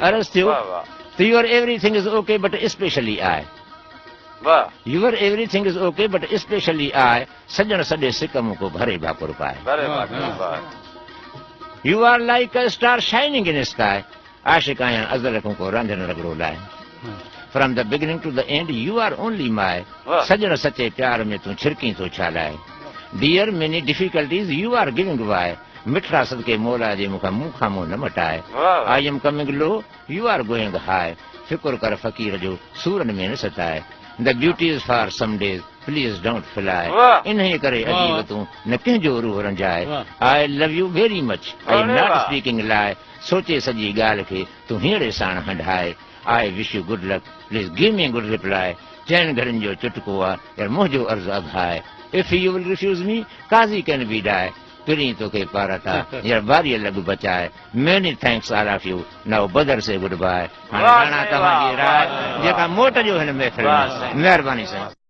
अर्ज़ थियो त your everything is okay but specially I, your everything is okay but specially I, सजण सॼे सिक मूंखे भरे भाकुर पाए। You are like a star shining in sky, आशिक आहियां अज़ल खां को रांधियल रगड़ो लाइ। From the beginning to the end you are only my, सजण सचे प्यार में तूं छिरकी थो छा लाइ। Dear many difficulties you are giving why, मिठड़ा सदके मौला जे मूंखां मुंह न मटाए। I am coming low you are going high, फिकुर कर फ़कीर जो सूरन में न सताए। The beauty is for some days please don't fly, इन्हे करे अजीब तूं न कंहिंजो रूह रंजाए। I love you very much, I am not speaking lie, सोचे सॼी ॻाल्हि खे तूं हींअर साण हंढाए। I wish you good luck please give me good reply, चइनि घरनि जो चुटको आहे यार मुंहिंजो अर्ज़ु अघाए। If you will refuse me Qazi can be die, पिरी तोखे पारता यार बारीअ लॻ बचाए। Many thanks all of you, now bother say good bye. हाणे तव्हांजी राय जेका मोट जो हिन महफ़िल में। महिरबानी साईं।